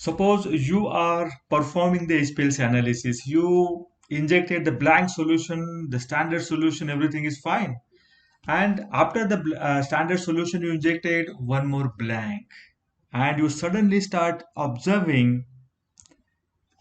Suppose you are performing the HPLC analysis, you injected the blank solution, the standard solution, everything is fine. And after the standard solution, you injected one more blank, and you suddenly start observing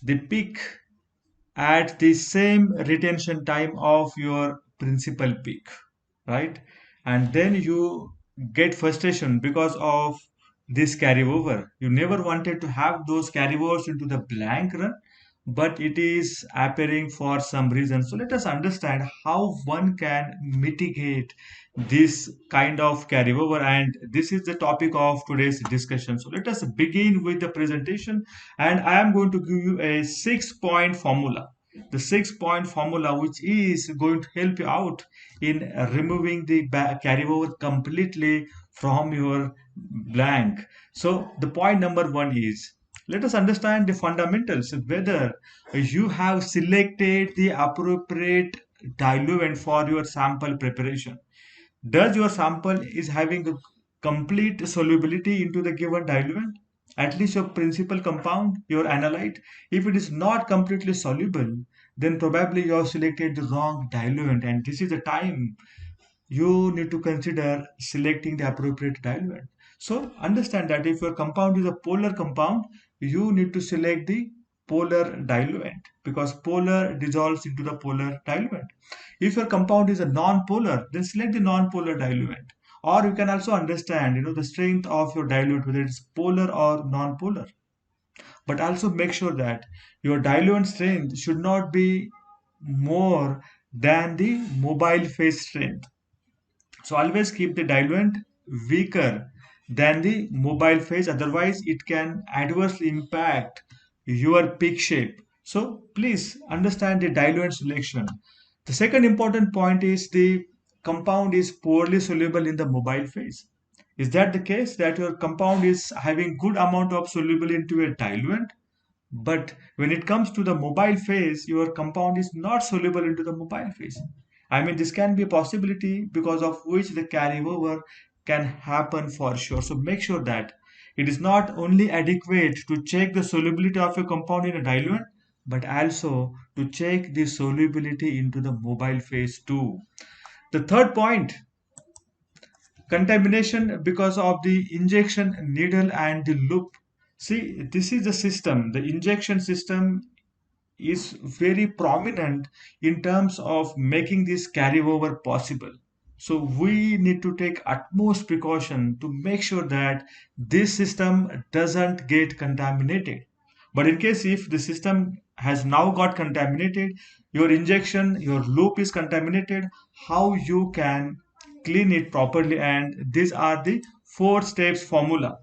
the peak at the same retention time of your principal peak, right? And then you get frustration because of this carryover. You never wanted to have those carryovers into the blank run, but it is appearing for some reason. So let us understand how one can mitigate this kind of carryover, and this is the topic of today's discussion. So let us begin with the presentation, and I am going to give you a 6 point formula, the 6 point formula which is going to help you out in removing the carryover completely from your blank. So the point number one is, let us understand the fundamentals, whether you have selected the appropriate diluent for your sample preparation. Does your sample is having a complete solubility into the given diluent? At least your principal compound, your analyte. If it is not completely soluble, then probably you have selected the wrong diluent, and this is the time you need to consider selecting the appropriate diluent. So understand that if your compound is a polar compound, you need to select the polar diluent, because polar dissolves into the polar diluent. If your compound is a non-polar, then select the non-polar diluent. Or you can also understand, the strength of your diluent, whether it's polar or non-polar. But also make sure that your diluent strength should not be more than the mobile phase strength. So always keep the diluent weaker than the mobile phase, otherwise it can adversely impact your peak shape. So please understand the diluent selection. The second important point is the compound is poorly soluble in the mobile phase. Is that the case, that your compound is having good amount of soluble into a diluent, but when it comes to the mobile phase, your compound is not soluble into the mobile phase? I mean, this can be a possibility because of which the carryover can happen for sure. So make sure that it is not only adequate to check the solubility of your compound in a diluent, but also to check the solubility into the mobile phase too. The third point, contamination because of the injection needle and the loop. See, this is the system. The injection system is very prominent in terms of making this carryover possible. So we need to take utmost precaution to make sure that this system doesn't get contaminated. But in case if the system has now got contaminated, your injection, your loop is contaminated, how you can clean it properly? And these are the 4 steps formula.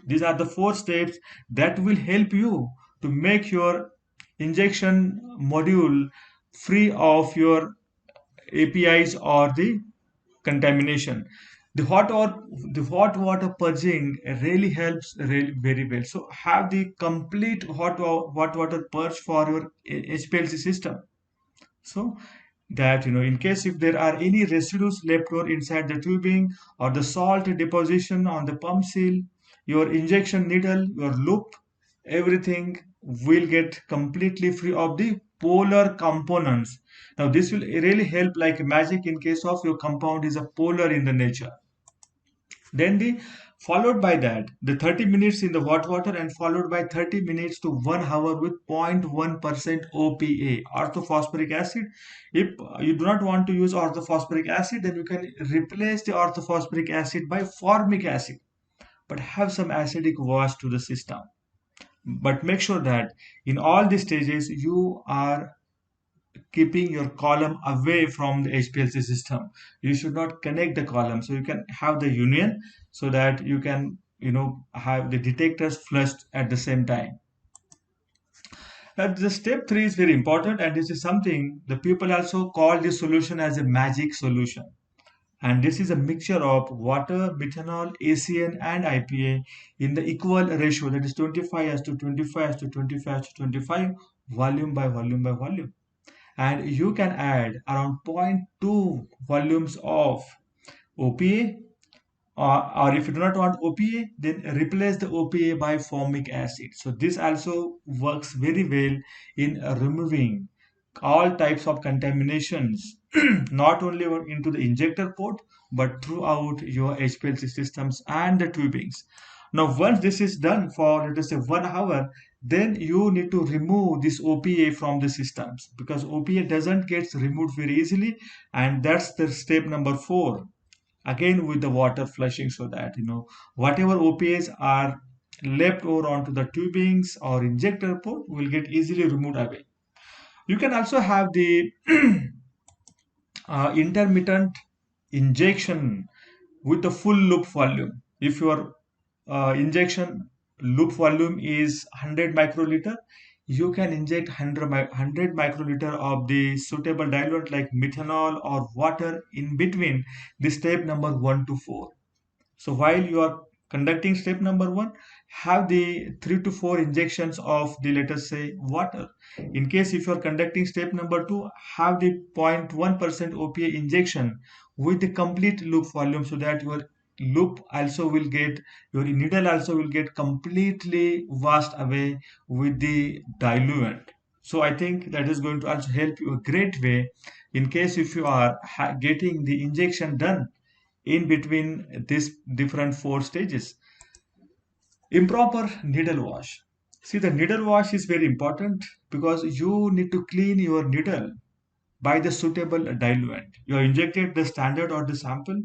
These are the 4 steps that will help you to make your injection module free of your APIs or the contamination. The hot water purging really helps really very well. So have the complete hot water purge for your HPLC system. So that in case if there are any residues left over inside the tubing, or the salt deposition on the pump seal, your injection needle, your loop, everything will get completely free of the polar components. Now this will really help like magic in case of your compound is a polar in the nature. Then the followed by that the 30 minutes in the hot water, and followed by 30 minutes to 1 hour with 0.1% OPA, orthophosphoric acid. If you do not want to use orthophosphoric acid, then you can replace the orthophosphoric acid by formic acid, but have some acidic wash to the system. But make sure that in all these stages you are keeping your column away from the HPLC system. You should not connect the column, so you can have the union, so that you can have the detectors flushed at the same time. The step 3 is very important, and this is something the people also call this solution as a magic solution. And this is a mixture of water, methanol, ACN, and IPA in the equal ratio, that is 25 as to 25 as to 25 as to 25, volume by volume by volume. And you can add around zero point 0.2 volumes of OPA or if you do not want OPA, then replace the OPA by formic acid. So this also works very well in removing all types of contaminations, not only into the injector port, but throughout your HPLC systems and the tubings. Now, once this is done for, let us say, 1 hour, then you need to remove this OPA from the systems, because OPA doesn't get removed very easily, and that's the step number 4. Again, with the water flushing, so that whatever OPAs are left over onto the tubings or injector port will get easily removed away. You can also have the intermittent injection with the full loop volume. If your injection loop volume is 100 microliter, you can inject 100 microliter of the suitable diluent like methanol or water in between the step number 1 to 4. So while you are conducting step number 1, have the 3 to 4 injections of the, let us say, water. In case if you are conducting step number 2, have the 0.1% OPA injection with the complete loop volume, so that your loop also will get, your needle also will get completely washed away with the diluent. So I think that is going to also help you a great way in case if you are getting the injection done in between these different 4 stages. Improper needle wash. See, the needle wash is very important because you need to clean your needle by the suitable diluent. You have injected the standard or the sample,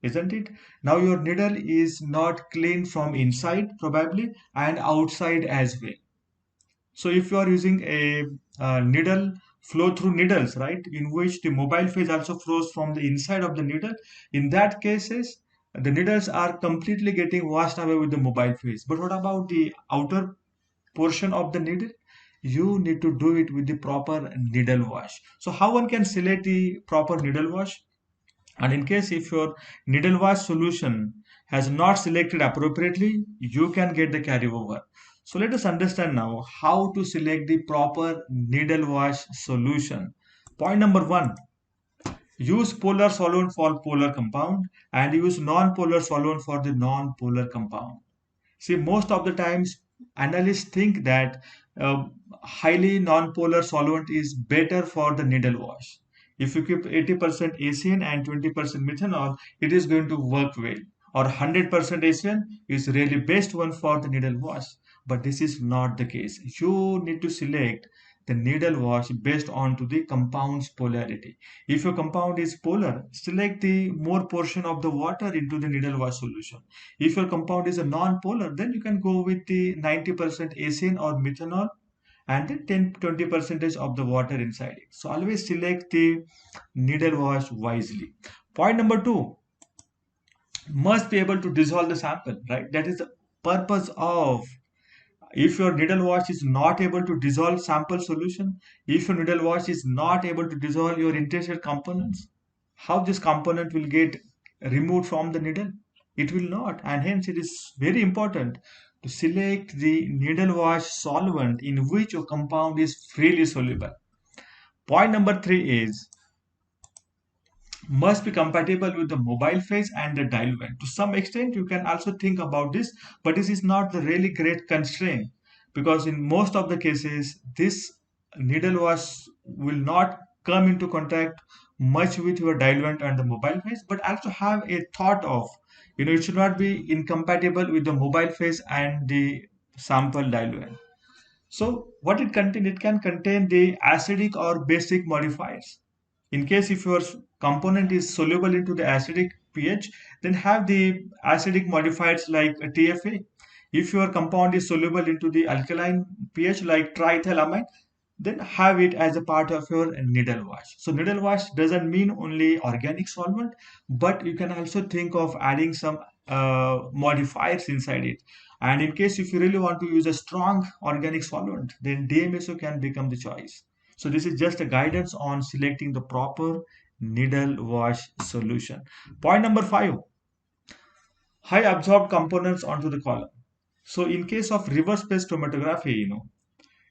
isn't it? Now your needle is not clean from inside probably, and outside as well. So if you are using a needle flow through needles, right, in which the mobile phase also flows from the inside of the needle, in that cases, the needles are completely getting washed away with the mobile phase. But what about the outer portion of the needle? You need to do it with the proper needle wash. So how one can select the proper needle wash? And in case if your needle wash solution has not selected appropriately, you can get the carryover. So let us understand now how to select the proper needle wash solution. Point number 1, use polar solvent for polar compound and use non-polar solvent for the non-polar compound. See, most of the times analysts think that uh, highly non-polar solvent is better for the needle wash. If you keep 80% ACN and 20% methanol, it is going to work well. Or 100% ACN is really best one for the needle wash. But this is not the case. You need to select the needle wash based on to the compound's polarity. If your compound is polar, select the more portion of the water into the needle wash solution. If your compound is a non-polar, then you can go with the 90% ACN or methanol and the 10-20 percentage of the water inside it. So always select the needle wash wisely. Point number 2, must be able to dissolve the sample, right? That is the purpose of, if your needle wash is not able to dissolve sample solution, if your needle wash is not able to dissolve your interested components, how this component will get removed from the needle? It will not, and hence it is very important to select the needle wash solvent in which your compound is freely soluble. Point number 3 is must be compatible with the mobile phase and the diluent. To some extent, you can also think about this, but this is not the really great constraint, because in most of the cases, this needle wash will not come into contact much with your diluent and the mobile phase, but also have a thought of, it should not be incompatible with the mobile phase and the sample diluent. So what it contain? It can contain the acidic or basic modifiers. In case if your component is soluble into the acidic pH, then have the acidic modifiers like a TFA. If your compound is soluble into the alkaline pH like triethylamine, then have it as a part of your needle wash. So needle wash doesn't mean only organic solvent, but you can also think of adding some modifiers inside it. And in case if you really want to use a strong organic solvent, then DMSO can become the choice. So this is just a guidance on selecting the proper needle wash solution. Point number 5, high absorbed components onto the column. So in case of reverse phase chromatography,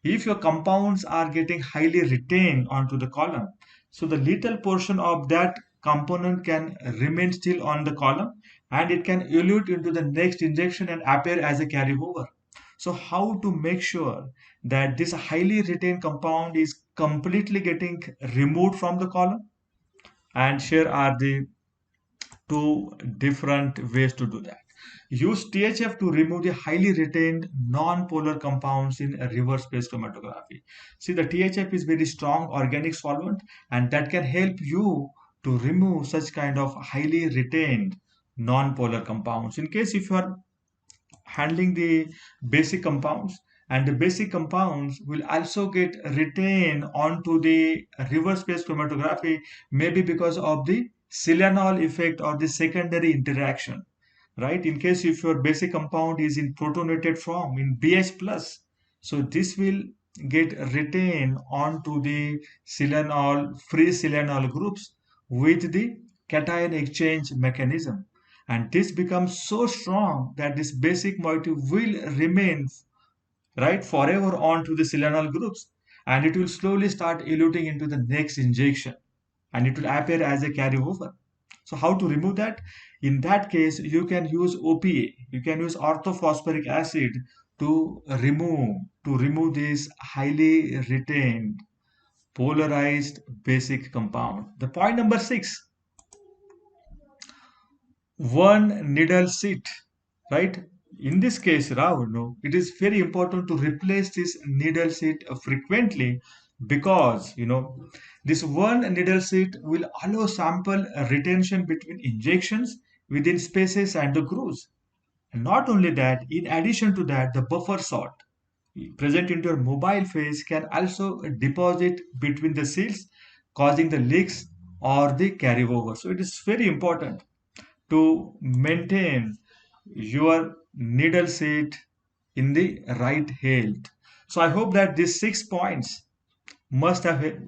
if your compounds are getting highly retained onto the column, so the little portion of that component can remain still on the column, and it can elute into the next injection and appear as a carryover. So how to make sure that this highly retained compound is completely getting removed from the column? And here are the two different ways to do that. Use THF to remove the highly retained non-polar compounds in a reverse-based chromatography. See, the THF is very strong organic solvent, and that can help you to remove such kind of highly retained non-polar compounds. In case if you are handling the basic compounds, and the basic compounds will also get retained onto the reverse phase chromatography, maybe because of the Silanol effect or the secondary interaction, right? In case if your basic compound is in protonated form in BH plus, so this will get retained onto the Silanol, free Silanol groups with the cation exchange mechanism, and this becomes so strong that this basic moiety will remain right forever on to the silanol groups, and it will slowly start eluting into the next injection, and it will appear as a carryover. So how to remove that? In that case, you can use OPA, you can use orthophosphoric acid to remove this highly retained polarized basic compound. The point number 6, one needle seat, right? In this case, Rahul, no, it is very important to replace this needle seat frequently, because this one needle seat will allow sample retention between injections within spaces and the grooves. And not only that, in addition to that, the buffer salt present into your mobile phase can also deposit between the seals, causing the leaks or the carryover. So it is very important to maintain your needle seat in the right health. So I hope that these 6 points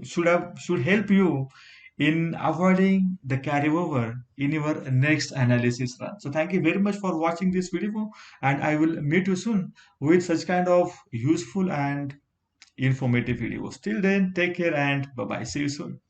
should help you in avoiding the carryover in your next analysis run. So thank you very much for watching this video, and I will meet you soon with such kind of useful and informative videos. Till then, take care and bye bye. See you soon.